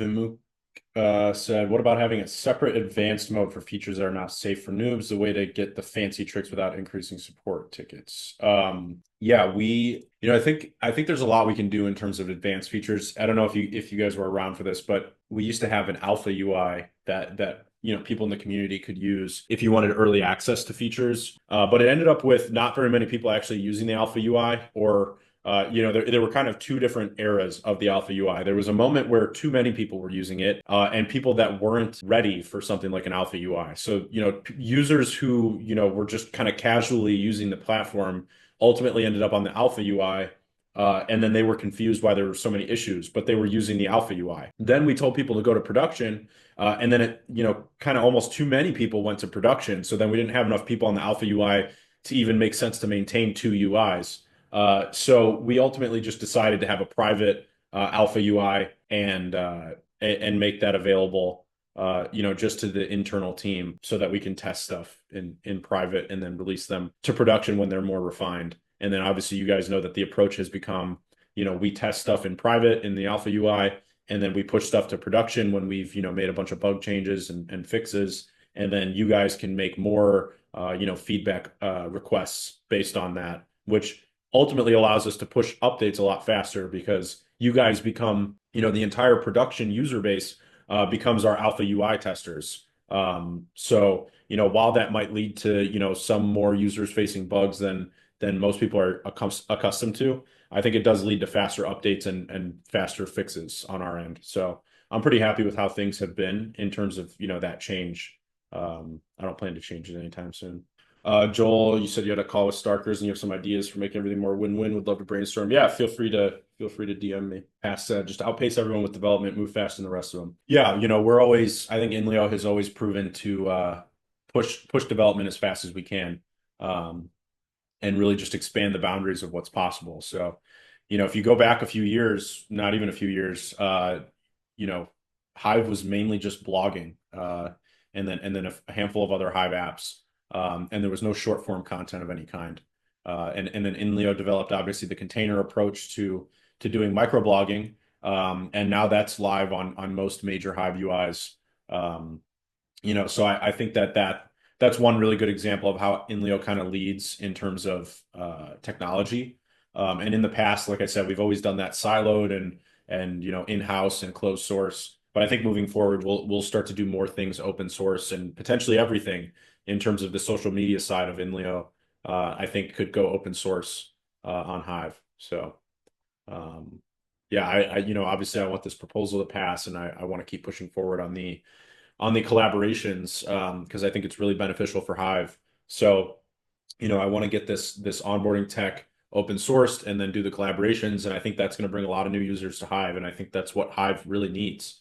Vimuk said, what about having a separate advanced mode for features that are not safe for noobs, the way to get the fancy tricks without increasing support tickets? Yeah, I think there's a lot we can do in terms of advanced features. I don't know if you guys were around for this, but we used to have an alpha UI that people in the community could use if you wanted early access to features. But it ended up with not very many people actually using the alpha UI, or there were kind of two different eras of the alpha UI. There was a moment where too many people were using it, and people that weren't ready for something like an alpha UI. So, users who, were just kind of casually using the platform ultimately ended up on the alpha UI. And then they were confused why there were so many issues, but they were using the alpha UI. Then we told people to go to production, and then kind of almost too many people went to production. So then we didn't have enough people on the alpha UI to even make sense to maintain two UIs. So we ultimately just decided to have a private alpha UI and make that available, just to the internal team so that we can test stuff in private and then release them to production when they're more refined. And then obviously you guys know that the approach has become, we test stuff in private in the alpha UI, and then we push stuff to production when we've, made a bunch of bug changes and fixes. And then you guys can make more, feedback requests based on that, which ultimately allows us to push updates a lot faster because you guys become, the entire production user base becomes our alpha UI testers. So, while that might lead to, some more users facing bugs than most people are accustomed to, I think it does lead to faster updates and faster fixes on our end. So I'm pretty happy with how things have been in terms of, that change. I don't plan to change it anytime soon. Joel, you said you had a call with Starkers and you have some ideas for making everything more win-win. Would love to brainstorm. Yeah, feel free to DM me. Pass just outpace everyone with development, move fast in the rest of them. Yeah, I think Inleo has always proven to push development as fast as we can. And really just expand the boundaries of what's possible. So, if you go back a few years, not even a few years, you know, Hive was mainly just blogging, and then a handful of other Hive apps, and there was no short form content of any kind. And then Inleo developed obviously the container approach to doing microblogging, and now that's live on most major Hive UIs. So I think that's one really good example of how Inleo kind of leads in terms of technology. And in the past, like I said, we've always done that siloed and in-house and closed source. But I think moving forward, we'll start to do more things open source and potentially everything in terms of the social media side of Inleo. I think could go open source on Hive. So yeah, obviously I want this proposal to pass, and I want to keep pushing forward on the collaborations, because I think it's really beneficial for Hive. So, I want to get this onboarding tech open sourced and then do the collaborations, and I think that's going to bring a lot of new users to Hive, and I think that's what Hive really needs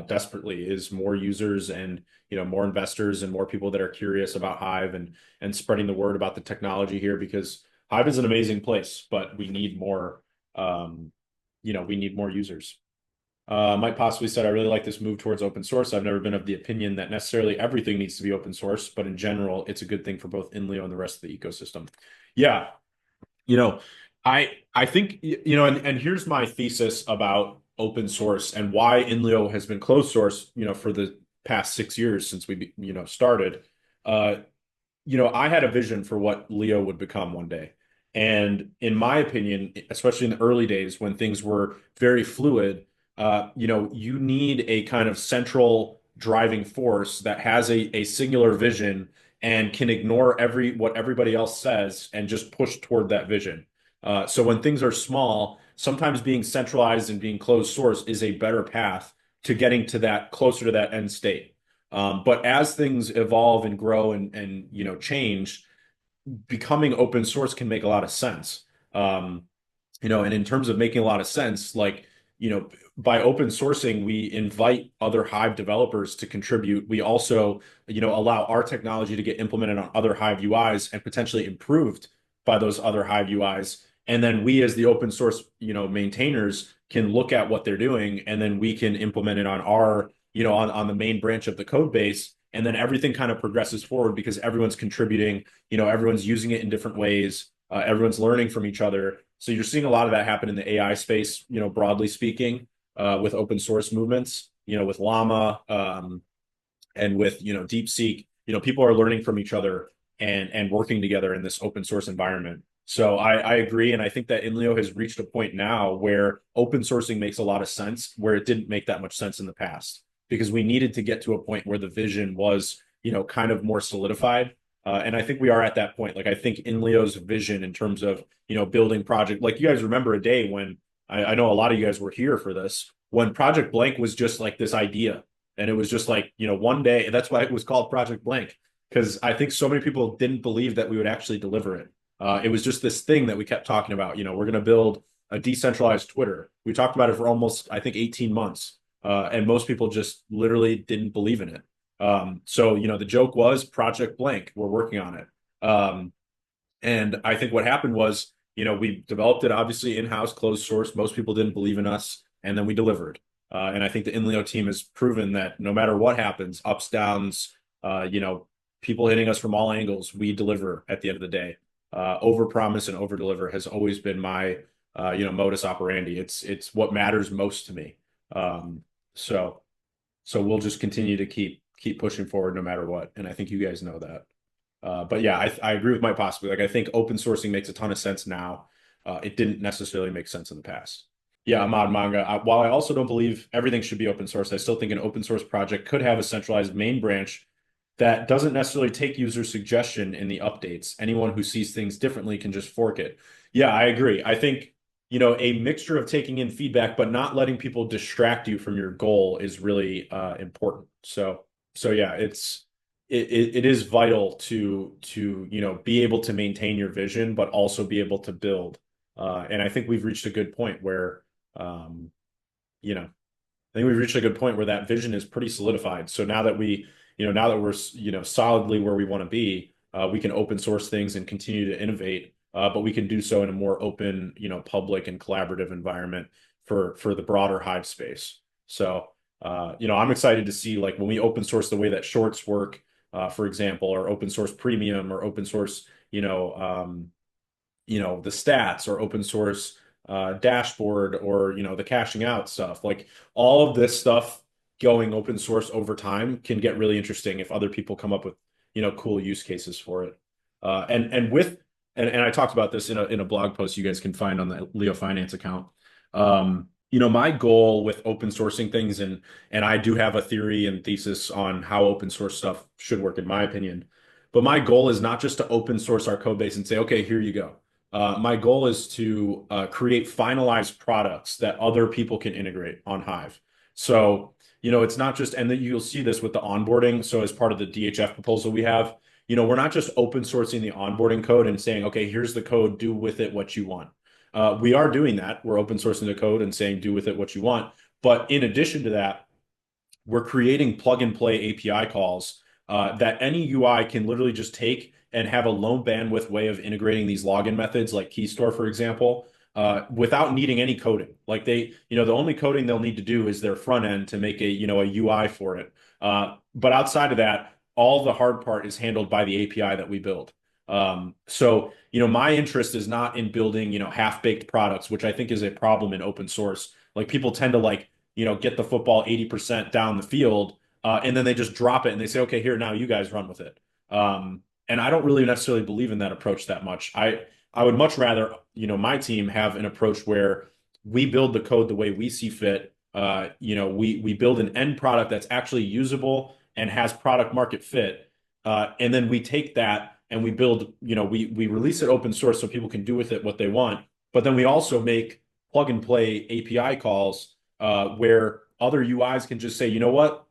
desperately is more users and more investors and more people that are curious about Hive and spreading the word about the technology here, because Hive is an amazing place, but we need more. We need more users. Mike possibly said, I really like this move towards open source. I've never been of the opinion that necessarily everything needs to be open source, but in general, it's a good thing for both Inleo and the rest of the ecosystem. Yeah, you know, I think, and here's my thesis about open source and why Inleo has been closed source, for the past 6 years since we, started. I had a vision for what Leo would become one day. And in my opinion, especially in the early days when things were very fluid, you need a kind of central driving force that has a singular vision and can ignore what everybody else says and just push toward that vision. So when things are small, sometimes being centralized and being closed source is a better path to getting to that closer to that end state. But as things evolve and grow and change, becoming open source can make a lot of sense. And in terms of making a lot of sense, like, by open sourcing, we invite other Hive developers to contribute. We also, allow our technology to get implemented on other Hive UIs and potentially improved by those other Hive UIs. And then we, as the open source, maintainers, can look at what they're doing, and then we can implement it on our, on the main branch of the code base. And then everything kind of progresses forward because everyone's contributing, everyone's using it in different ways. Everyone's learning from each other. So you're seeing a lot of that happen in the AI space, broadly speaking, with open source movements. with Llama, and with, DeepSeek, people are learning from each other and working together in this open source environment. So I agree, and I think that Inleo has reached a point now where open sourcing makes a lot of sense, where it didn't make that much sense in the past, because we needed to get to a point where the vision was, kind of more solidified. And I think we are at that point. Like I think Inleo's vision in terms of, building project, like you guys remember a day when I know a lot of you guys were here for this, when Project Blank was just like this idea, and it was just like, one day, that's why it was called Project Blank, because I think so many people didn't believe that we would actually deliver it. It was just this thing that we kept talking about. We're going to build a decentralized Twitter. We talked about it for almost, I think, 18 months. And most people just literally didn't believe in it. So, the joke was Project Blank. We're working on it. And I think what happened was, we developed it obviously in-house, closed source. Most people didn't believe in us, and then we delivered. And I think the Inleo team has proven that no matter what happens, ups, downs, people hitting us from all angles, we deliver at the end of the day. Over promise and over deliver has always been my, modus operandi. It's what matters most to me. So so we'll just continue to keep pushing forward no matter what. And I think you guys know that. But yeah, I agree with Mike possibly. Like I think open sourcing makes a ton of sense now. It didn't necessarily make sense in the past. Yeah, I'm on manga. While I also don't believe everything should be open source, I still think an open source project could have a centralized main branch that doesn't necessarily take user suggestion in the updates. Anyone who sees things differently can just fork it. Yeah, I agree. I think, a mixture of taking in feedback but not letting people distract you from your goal is really important. So yeah, it is vital to be able to maintain your vision but also be able to build. And I think we've reached a good point where um, you know, I think we've reached a good point where that vision is pretty solidified. So now that we're, solidly where we want to be, we can open source things and continue to innovate. But we can do so in a more open, public and collaborative environment for the broader Hive space. So, I'm excited to see like when we open source the way that shorts work, for example, or open source premium or open source, the stats or open source dashboard or the caching out stuff, like all of this stuff going open source over time can get really interesting if other people come up with cool use cases for it. And I talked about this in a blog post you guys can find on the Leo Finance account. My goal with open sourcing things, and I do have a theory and thesis on how open source stuff should work in my opinion, but my goal is not just to open source our code base and say, okay, here you go. My goal is to create finalized products that other people can integrate on Hive. So, it's not just, and then you'll see this with the onboarding. So, as part of the DHF proposal we have, we're not just open sourcing the onboarding code and saying, okay, here's the code, do with it what you want. We are doing that. We're open sourcing the code and saying, do with it what you want. But in addition to that, we're creating plug and play API calls that any UI can literally just take and have a low bandwidth way of integrating these login methods like Keystore, for example, without needing any coding. Like the only coding they'll need to do is their front end to make a UI for it. But outside of that, all the hard part is handled by the API that we build. So, my interest is not in building, half-baked products, which I think is a problem in open source. Like people tend to like, get the football 80% down the field, and then they just drop it and they say, okay, here, now you guys run with it. And I don't really necessarily believe in that approach that much. I would much rather, my team have an approach where we build the code the way we see fit. We build an end product that's actually usable and has product market fit. And then we take that and we build, we release it open source so people can do with it what they want. But then we also make plug and play API calls where other UIs can just say, you know what?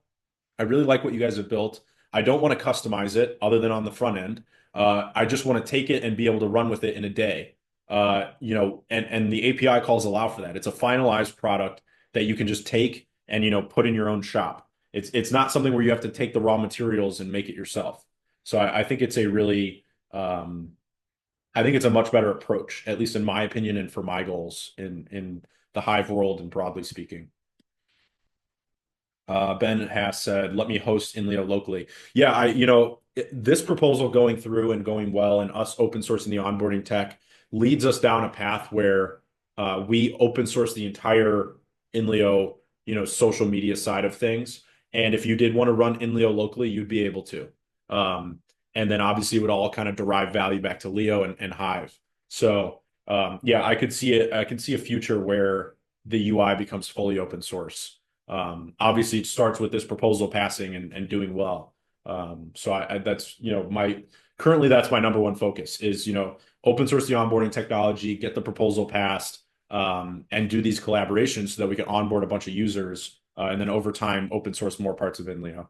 I really like what you guys have built. I don't want to customize it other than on the front end. I just want to take it and be able to run with it in a day. And the API calls allow for that. It's a finalized product that you can just take and put in your own shop. It's not something where you have to take the raw materials and make it yourself. So I think it's a really I think it's a much better approach, at least in my opinion and for my goals in the Hive world and broadly speaking. Ben has said, let me host Inleo locally. Yeah, this proposal going through and going well and us open sourcing the onboarding tech leads us down a path where we open source the entire Inleo social media side of things. And if you did want to run Inleo locally, you'd be able to. Um, and then obviously it would all kind of derive value back to Leo and Hive. So yeah, I could see it. I can see a future where the UI becomes fully open source. Obviously, it starts with this proposal passing and doing well. So that's my currently that's my number one focus is open source the onboarding technology, get the proposal passed, and do these collaborations so that we can onboard a bunch of users, and then over time open source more parts of Inleo.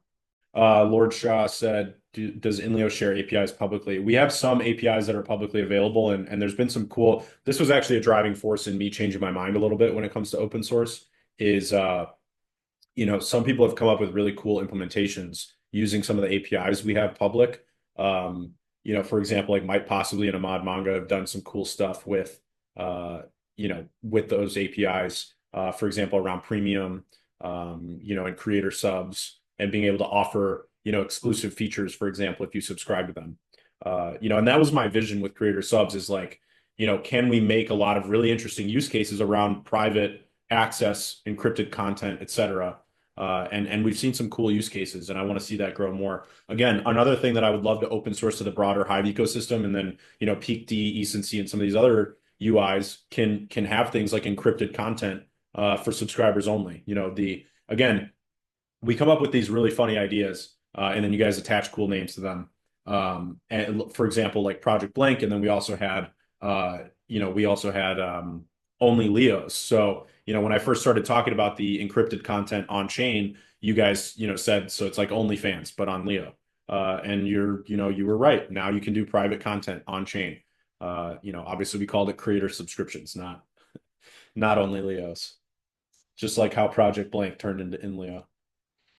Lord Shaw said, does Inleo share APIs publicly? We have some APIs that are publicly available, and there's been some cool. This was actually a driving force in me changing my mind a little bit when it comes to open source. Is some people have come up with really cool implementations using some of the APIs we have public. For example, like might possibly in a mod manga have done some cool stuff with those APIs. For example, around premium, and creator subs and being able to offer, exclusive features, for example, if you subscribe to them. And that was my vision with creator subs is like, can we make a lot of really interesting use cases around private access, encrypted content, et cetera. And we've seen some cool use cases, and I want to see that grow more. Again, another thing that I would love to open source to the broader Hive ecosystem, and then Peak D, Ecency, and some of these other UIs can have things like encrypted content for subscribers only. Again, we come up with these really funny ideas, and then you guys attach cool names to them. And for example, like Project Blank, and then we also had only Leos. So, when I first started talking about the encrypted content on chain, you guys, said, so it's like OnlyFans, but on Leo. And you were right. Now you can do private content on chain. Obviously we called it creator subscriptions, not only Leos. Just like how Project Blank turned into Inleo.